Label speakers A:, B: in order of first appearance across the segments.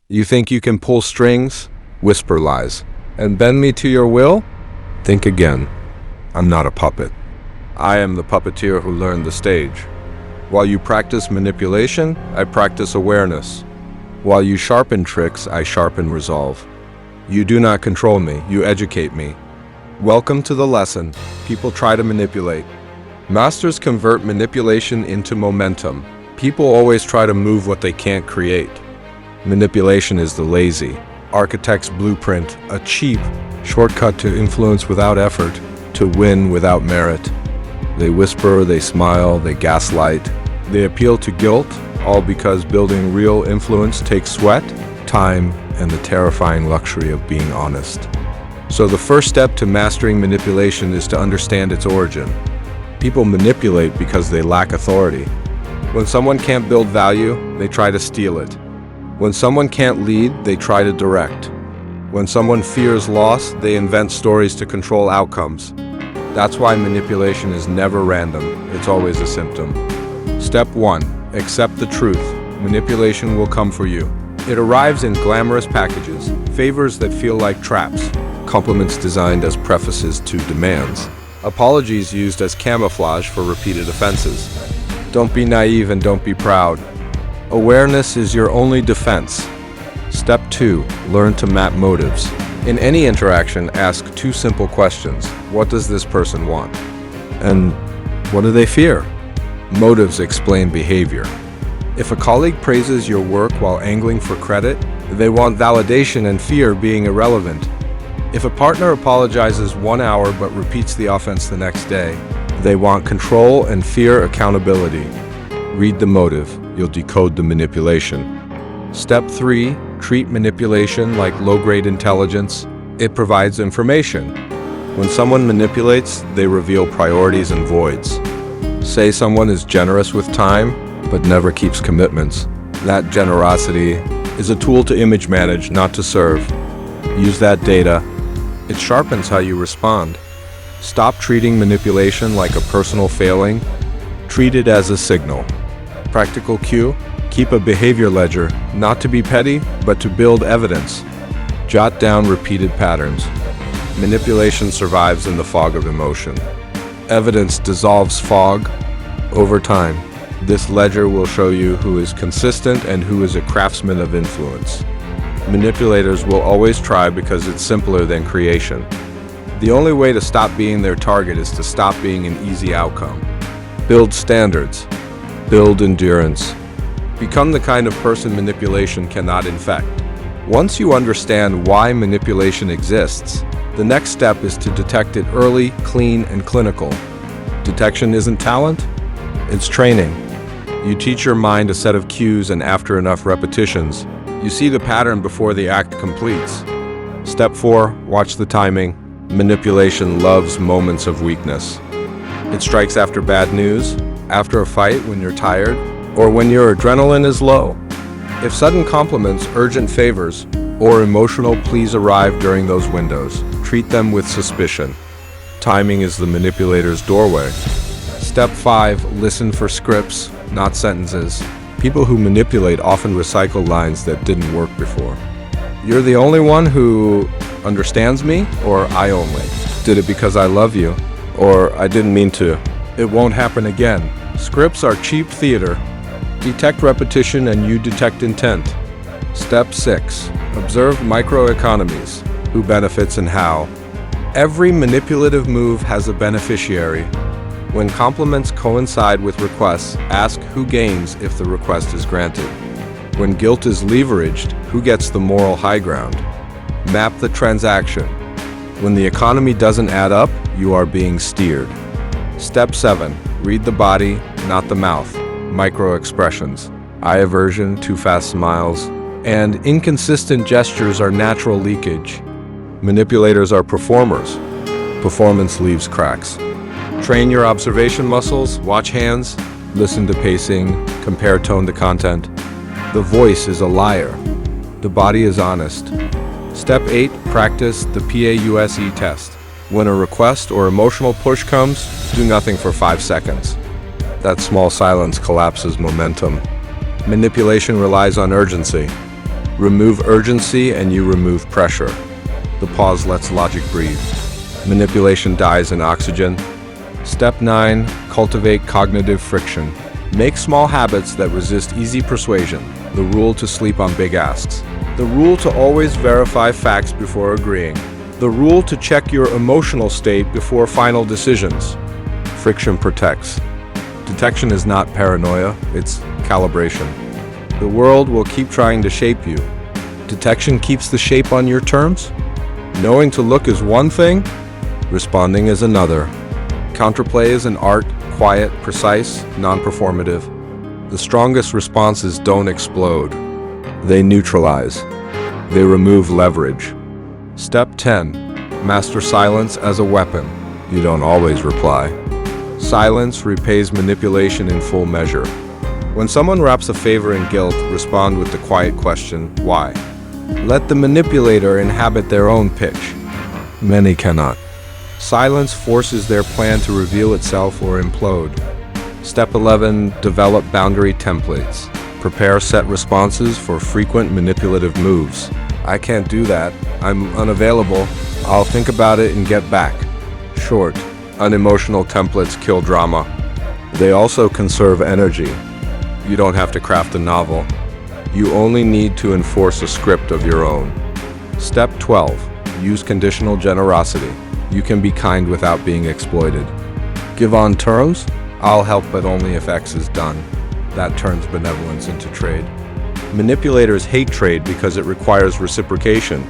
A: You think you can pull strings? Whisper lies. And bend me to your will? Think again. I'm not a puppet. I am the puppeteer who learned the stage. While you practice manipulation, I practice awareness. While you sharpen tricks, I sharpen resolve. You do not control me, you educate me. Welcome to the lesson. People try to manipulate. Masters convert manipulation into momentum. People always try to move what they can't create. Manipulation is the lazy, architect's blueprint, a cheap shortcut to influence without effort, to win without merit. They whisper, they smile, they gaslight. They appeal to guilt, all because building real influence takes sweat, time, and the terrifying luxury of being honest. So the first step to mastering manipulation is to understand its origin. People manipulate because they lack authority. When someone can't build value, they try to steal it. When someone can't lead, they try to direct. When someone fears loss, they invent stories to control outcomes. That's why manipulation is never random, it's always a symptom. Step 1. Accept the truth. Manipulation will come for you. It arrives in glamorous packages, favors that feel like traps, compliments designed as prefaces to demands, apologies used as camouflage for repeated offenses. Don't be naive and don't be proud. Awareness is your only defense. Step 2. Learn to map motives. In any interaction, ask 2 simple questions. What does this person want? And what do they fear? Motives explain behavior. If a colleague praises your work while angling for credit, they want validation and fear being irrelevant. If a partner apologizes 1 hour but repeats the offense the next day, they want control and fear accountability. Read the motive, you'll decode the manipulation. Step 3. Treat manipulation like low-grade intelligence. It provides information. When someone manipulates, they reveal priorities and voids. Say someone is generous with time, but never keeps commitments. That generosity is a tool to image manage, not to serve. Use that data. It sharpens how you respond. Stop treating manipulation like a personal failing. Treat it as a signal. Practical cue. Keep a behavior ledger, not to be petty, but to build evidence. Jot down repeated patterns. Manipulation survives in the fog of emotion. Evidence dissolves fog over time. This ledger will show you who is consistent and who is a craftsman of influence. Manipulators will always try because it's simpler than creation. The only way to stop being their target is to stop being an easy outcome. Build standards. Build endurance. Become the kind of person manipulation cannot infect. Once you understand why manipulation exists, the next step is to detect it early, clean, and clinical. Detection isn't talent, it's training. You teach your mind a set of cues, and after enough repetitions, you see the pattern before the act completes. Step 4. Watch the timing. Manipulation loves moments of weakness. It strikes after bad news, after a fight when you're tired, or when your adrenaline is low. If sudden compliments, urgent favors, or emotional pleas arrive during those windows, treat them with suspicion. Timing is the manipulator's doorway. Step 5. Listen for scripts, not sentences. People who manipulate often recycle lines that didn't work before. You're the only one who understands me, or I only. Did it because I love you, or I didn't mean to. It won't happen again. Scripts are cheap theater. Detect repetition and you detect intent. Step 6. Observe microeconomies. Who benefits and how. Every manipulative move has a beneficiary. When compliments coincide with requests, ask who gains if the request is granted. When guilt is leveraged, who gets the moral high ground? Map the transaction. When the economy doesn't add up, you are being steered. Step 7. Read the body, not the mouth. Micro-expressions. Eye aversion, too fast smiles, and inconsistent gestures are natural leakage. Manipulators are performers. Performance leaves cracks. Train your observation muscles, watch hands, listen to pacing, compare tone to content. The voice is a liar. The body is honest. Step 8. Practice the PAUSE test. When a request or emotional push comes, do nothing for 5 seconds. That small silence collapses momentum. Manipulation relies on urgency. Remove urgency and you remove pressure. The pause lets logic breathe. Manipulation dies in oxygen. Step 9. Cultivate cognitive friction. Make small habits that resist easy persuasion. The rule to sleep on big asks. The rule to always verify facts before agreeing. The rule to check your emotional state before final decisions. Friction protects. Detection is not paranoia, it's calibration. The world will keep trying to shape you. Detection keeps the shape on your terms. Knowing to look is one thing, responding is another. Counterplay is an art, quiet, precise, non-performative. The strongest responses don't explode. They neutralize. They remove leverage. Step 10. Master silence as a weapon. You don't always reply. Silence repays manipulation in full measure. When someone wraps a favor in guilt, respond with the quiet question, why? Let the manipulator inhabit their own pitch. Many cannot. Silence forces their plan to reveal itself or implode. Step 11. Develop boundary templates. Prepare set responses for frequent manipulative moves. I can't do that. I'm unavailable. I'll think about it and get back. Short, unemotional templates kill drama. They also conserve energy. You don't have to craft a novel. You only need to enforce a script of your own. Step 12. Use conditional generosity. You can be kind without being exploited. Give on terms? I'll help, but only if X is done. That turns benevolence into trade. Manipulators hate trade because it requires reciprocation.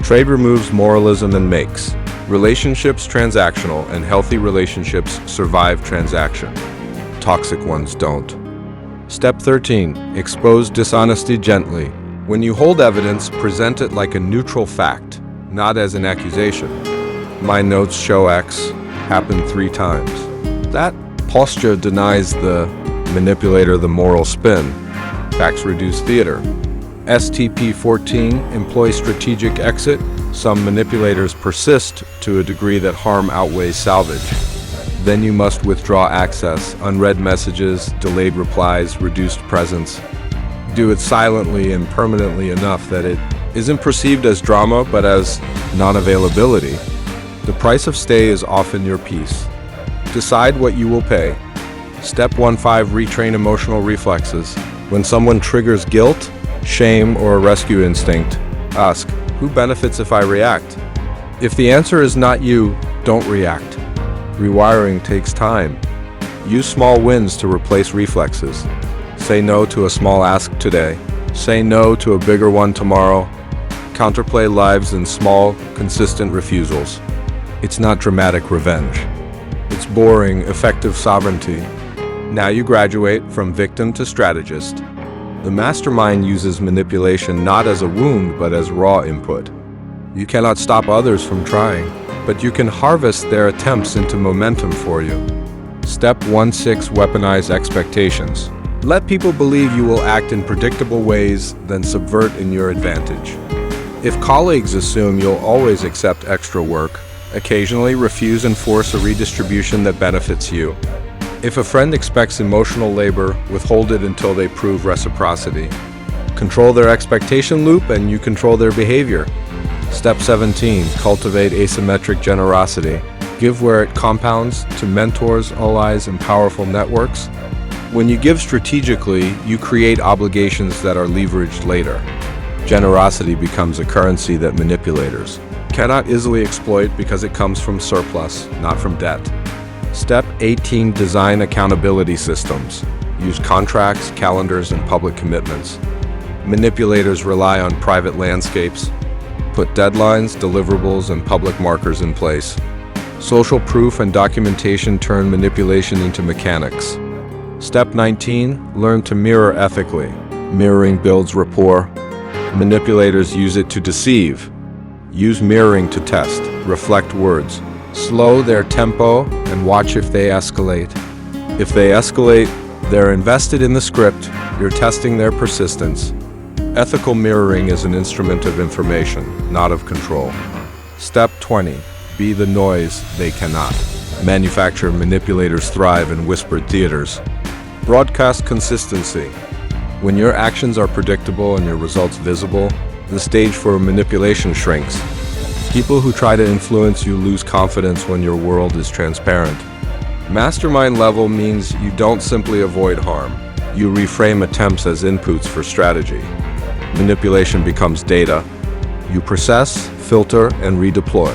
A: Trade removes moralism and makes relationships transactional, and healthy relationships survive transaction. Toxic ones don't. Step 13. Expose dishonesty gently. When you hold evidence, present it like a neutral fact, not as an accusation. My notes show X happened 3 times. That posture denies the manipulator the moral spin. Facts reduce theater. STP 14. Employ strategic exit. Some manipulators persist to a degree that harm outweighs salvage. Then you must withdraw access, unread messages, delayed replies, reduced presence. Do it silently and permanently enough that it isn't perceived as drama but as non-availability. The price of stay is often your peace. Decide what you will pay. Step 15. Retrain emotional reflexes. When someone triggers guilt, shame, or a rescue instinct, ask, who benefits if I react? If the answer is not you, don't react. Rewiring takes time. Use small wins to replace reflexes. Say no to a small ask today. Say no to a bigger one tomorrow. Counterplay lives in small, consistent refusals. It's not dramatic revenge. It's boring, effective sovereignty. Now you graduate from victim to strategist. The mastermind uses manipulation not as a wound but as raw input. You cannot stop others from trying, but you can harvest their attempts into momentum for you. Step 16. Weaponize expectations. Let people believe you will act in predictable ways, then subvert in your advantage. If colleagues assume you'll always accept extra work, occasionally refuse and force a redistribution that benefits you. If a friend expects emotional labor, withhold it until they prove reciprocity. Control their expectation loop and you control their behavior. Step 17. Cultivate asymmetric generosity. Give where it compounds to mentors, allies, and powerful networks. When you give strategically, you create obligations that are leveraged later. Generosity becomes a currency that manipulators cannot easily exploit because it comes from surplus, not from debt. Step 18. Design accountability systems. Use contracts, calendars, and public commitments. Manipulators rely on private landscapes. Put deadlines, deliverables, and public markers in place. Social proof and documentation turn manipulation into mechanics. Step 19. Learn to mirror ethically. Mirroring builds rapport. Manipulators use it to deceive. Use mirroring to test. Reflect words. Slow their tempo and watch if they escalate. If they escalate, they're invested in the script. You're testing their persistence. Ethical mirroring is an instrument of information, not of control. Step 20. Be the noise they cannot. Manufactured manipulators thrive in whispered theaters. Broadcast consistency. When your actions are predictable and your results visible, the stage for manipulation shrinks. People who try to influence you lose confidence when your world is transparent. Mastermind level means you don't simply avoid harm. You reframe attempts as inputs for strategy. Manipulation becomes data. You process, filter, and redeploy.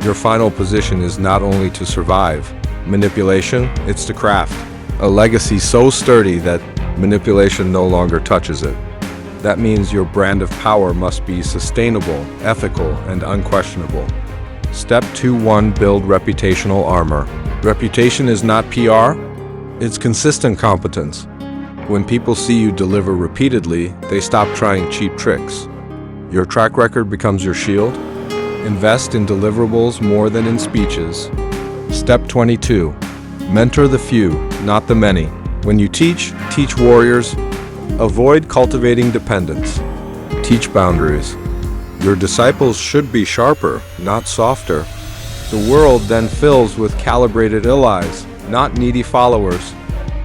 A: Your final position is not only to survive manipulation, it's to craft a legacy so sturdy that manipulation no longer touches it. That means your brand of power must be sustainable, ethical, and unquestionable. Step 2.1 Build reputational armor. Reputation is not PR, it's consistent competence. When people see you deliver repeatedly, they stop trying cheap tricks. Your track record becomes your shield. Invest in deliverables more than in speeches. Step 22. Mentor the few, not the many. When you teach warriors. Avoid cultivating dependence. Teach boundaries. Your disciples should be sharper, not softer. The world then fills with calibrated allies, not needy followers.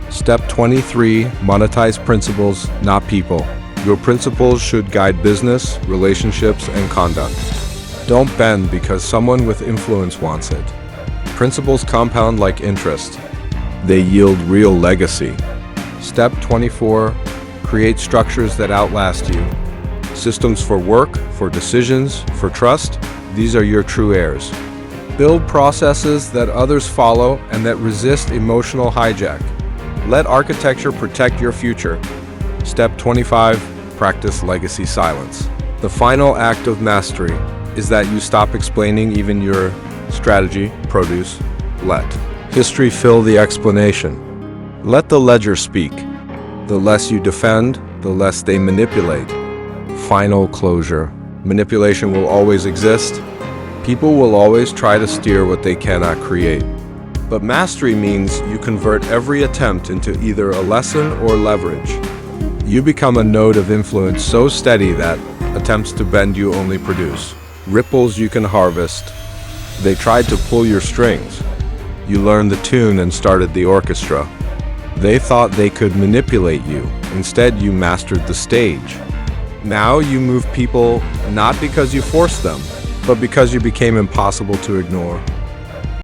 A: Step 23. Monetize principles, not people. Your principles should guide business, relationships, and conduct. Don't bend because someone with influence wants it. Principles compound like interest. They yield real legacy. Step 24. Create structures that outlast you. Systems for work, for decisions, for trust. These are your true heirs. Build processes that others follow and that resist emotional hijack. Let architecture protect your future. Step 25. Practice legacy silence. The final act of mastery is that you stop explaining even your strategy, produce, let history fill the explanation. Let the ledger speak. The less you defend, the less they manipulate. Final closure. Manipulation will always exist. People will always try to steer what they cannot create. But mastery means you convert every attempt into either a lesson or leverage. You become a node of influence so steady that attempts to bend you only produce ripples you can harvest. They tried to pull your strings. You learned the tune and started the orchestra. They thought they could manipulate you. Instead, you mastered the stage. Now you move people not because you forced them, but because you became impossible to ignore.